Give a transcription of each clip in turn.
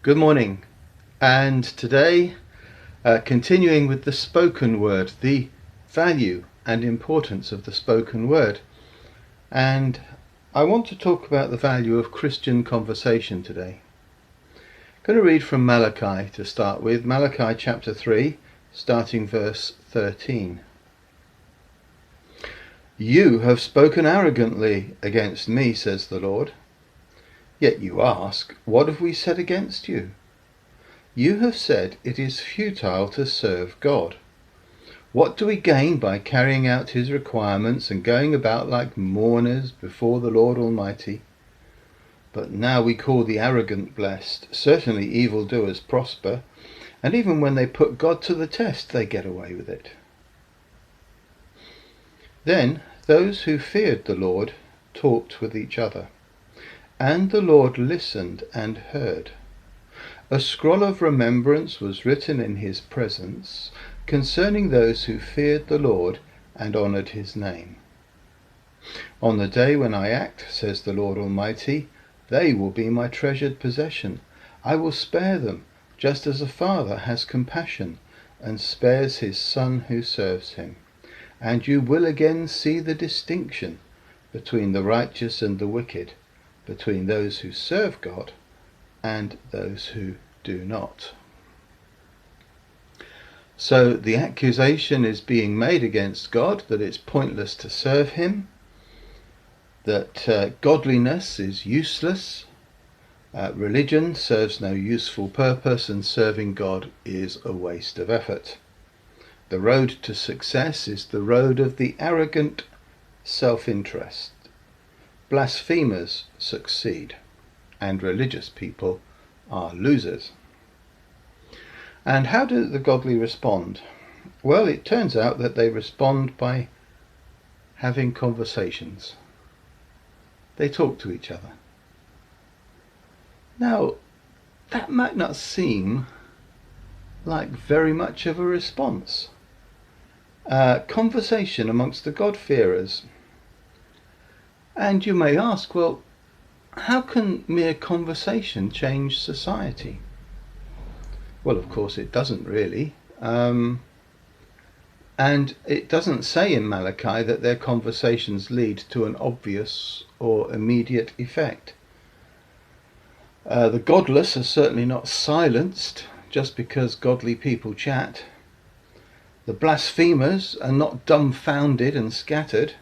Good morning, and today continuing with the spoken word, the value and importance of the spoken word. And I want to talk about the value of Christian conversation today. I'm going to read from Malachi to start with, Malachi chapter 3, starting verse 13. You have spoken arrogantly against me, says the Lord. Yet you ask, what have we said against you? You have said it is futile to serve God. What do we gain by carrying out his requirements and going about like mourners before the Lord Almighty? But now we call the arrogant blessed. Certainly evildoers prosper, and even when they put God to the test, they get away with it. Then those who feared the Lord talked with each other, and the Lord listened and heard. A scroll of remembrance was written in his presence concerning those who feared the Lord and honoured his name. On the day when I act, says the Lord Almighty, they will be my treasured possession. I will spare them, just as a father has compassion and spares his son who serves him. And you will again see the distinction between the righteous and the wicked, between those who serve God and those who do not. So the accusation is being made against God that it's pointless to serve him, that godliness is useless, religion serves no useful purpose, and serving God is a waste of effort. The road to success is the road of the arrogant self-interest. Blasphemers succeed, and religious people are losers. And how do the godly respond? Well, it turns out that they respond by having conversations. They talk to each other. Now, that might not seem like very much of a response. Conversation amongst the God-fearers. And you may ask, well, how can mere conversation change society? Well, of course it doesn't really. And it doesn't say in Malachi that their conversations lead to an obvious or immediate effect. The godless are certainly not silenced just because godly people chat. The blasphemers are not dumbfounded and scattered.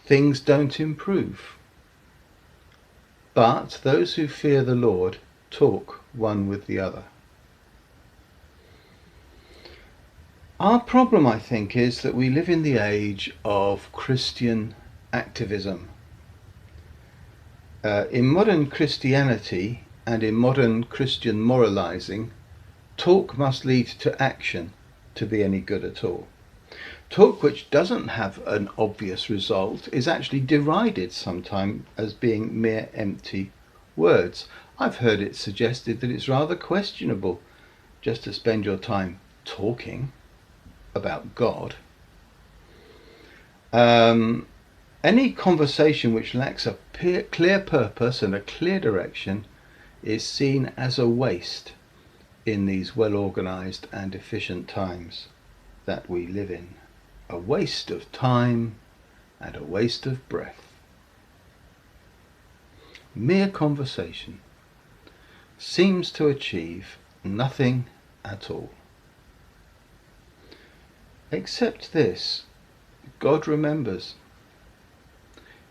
Things don't improve. But those who fear the Lord talk one with the other. Our problem, I think, is that we live in the age of Christian activism. In modern Christianity and in modern Christian moralizing, talk must lead to action to be any good at all. Talk which doesn't have an obvious result is actually derided sometimes as being mere empty words. I've heard it suggested that it's rather questionable just to spend your time talking about God. Any conversation which lacks a clear purpose and a clear direction is seen as a waste in these well-organized and efficient times that we live in. A waste of time and a waste of breath. Mere conversation seems to achieve nothing at all. Except this, God remembers.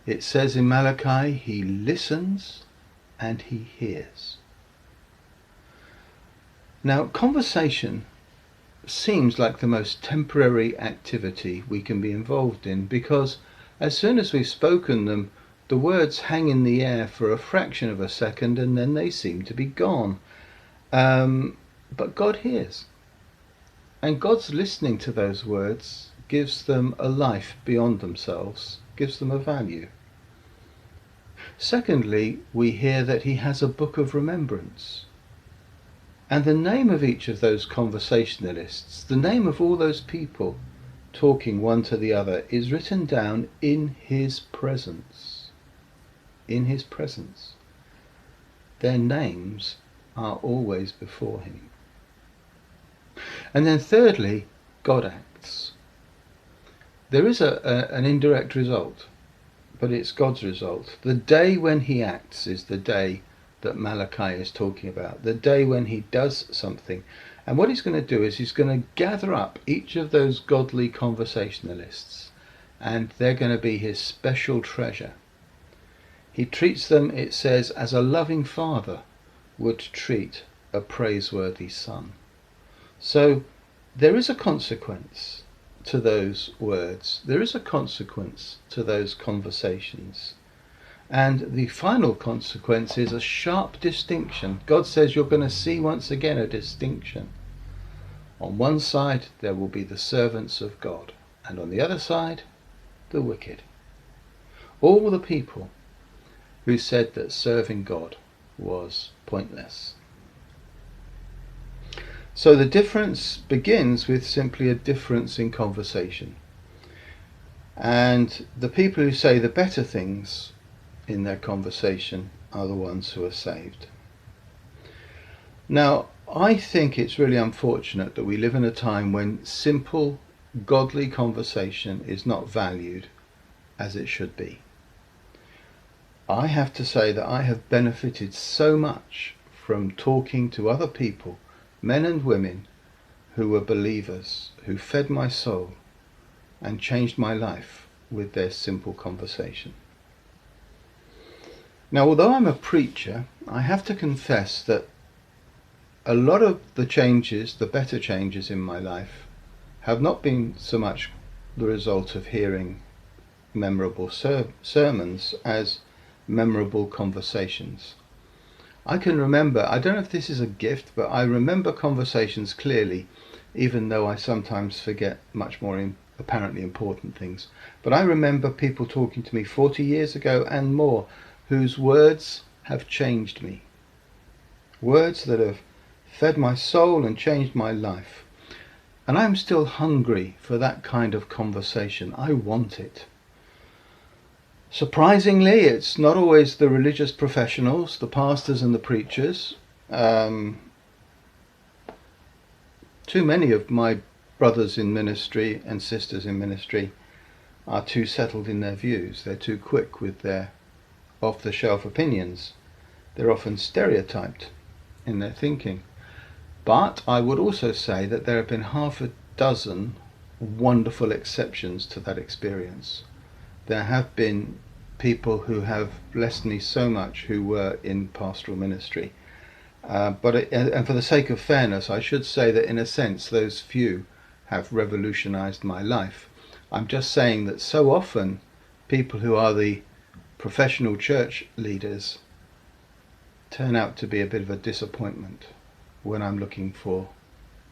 It says in Malachi, he listens and he hears. Now, conversation seems like the most temporary activity we can be involved in, because as soon as we've spoken them, the words hang in the air for a fraction of a second and then they seem to be gone. But God hears. And God's listening to those words gives them a life beyond themselves, gives them a value. Secondly, we hear that he has a book of remembrance. And the name of each of those conversationalists, the name of all those people talking one to the other, is written down in his presence. In his presence. Their names are always before him. And then thirdly, God acts. There is an indirect result, but it's God's result. The day when he acts is the day that Malachi is talking about, the day when he does something. And what he's going to do is he's going to gather up each of those godly conversationalists, and they're going to be his special treasure. He treats them, it says, as a loving father would treat a praiseworthy son. So there is a consequence to those words. There is a consequence to those conversations. And the final consequence is a sharp distinction. God says you're going to see once again a distinction. On one side there will be the servants of God, and on the other side the wicked. All the people who said that serving God was pointless. So the difference begins with simply a difference in conversation. And the people who say the better things in their conversation are the ones who are saved. Now, I think it's really unfortunate that we live in a time when simple, godly conversation is not valued as it should be. I have to say that I have benefited so much from talking to other people, men and women, who were believers, who fed my soul and changed my life with their simple conversation. Now, although I'm a preacher, I have to confess that a lot of the changes, the better changes in my life, have not been so much the result of hearing memorable sermons as memorable conversations. I can remember, I don't know if this is a gift, but I remember conversations clearly, even though I sometimes forget much more apparently important things. But I remember people talking to me 40 years ago and more, whose words have changed me. Words that have fed my soul and changed my life. And I'm still hungry for that kind of conversation. I want it. Surprisingly, it's not always the religious professionals, the pastors and the preachers. Too many of my brothers in ministry and sisters in ministry are too settled in their views. They're too quick with their off-the-shelf opinions. They're often stereotyped in their thinking. But I would also say that there have been half a dozen wonderful exceptions to that experience. There have been people who have blessed me so much who were in pastoral ministry. And for the sake of fairness, I should say that in a sense those few have revolutionized my life. I'm just saying that so often people who are the professional church leaders turn out to be a bit of a disappointment when I'm looking for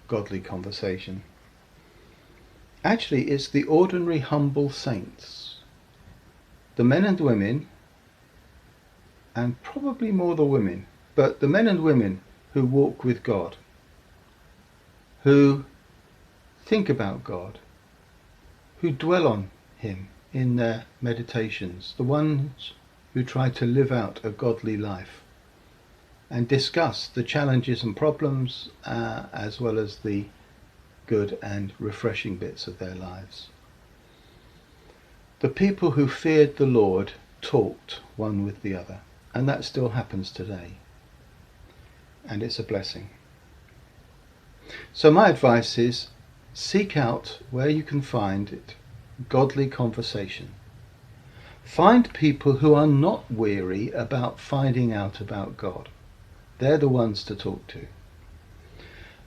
godly conversation. Actually, it's the ordinary humble saints, the men and women, and probably more the women, but the men and women who walk with God, who think about God, who dwell on him in their meditations, the ones who try to live out a godly life and discuss the challenges and problems as well as the good and refreshing bits of their lives. The people who feared the Lord talked one with the other, and that still happens today, and it's a blessing. So my advice is, seek out where you can find it, godly conversation. Find people who are not weary about finding out about God. They're the ones to talk to.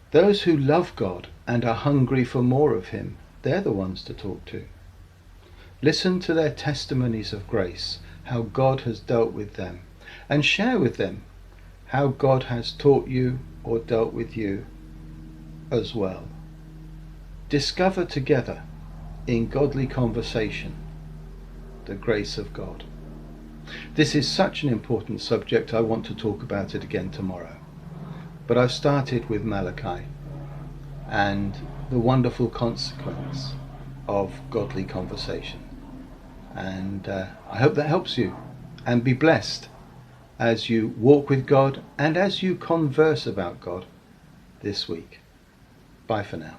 Those who love God and are hungry for more of him, they're the ones to talk to. Listen to their testimonies of grace, how God has dealt with them, and share with them how God has taught you or dealt with you as well. Discover together in godly conversation the grace of God. This is such an important subject, I want to talk about it again tomorrow. But I've started with Malachi and the wonderful consequence of godly conversation. And I hope that helps you, and be blessed as you walk with God and as you converse about God this week. Bye for now.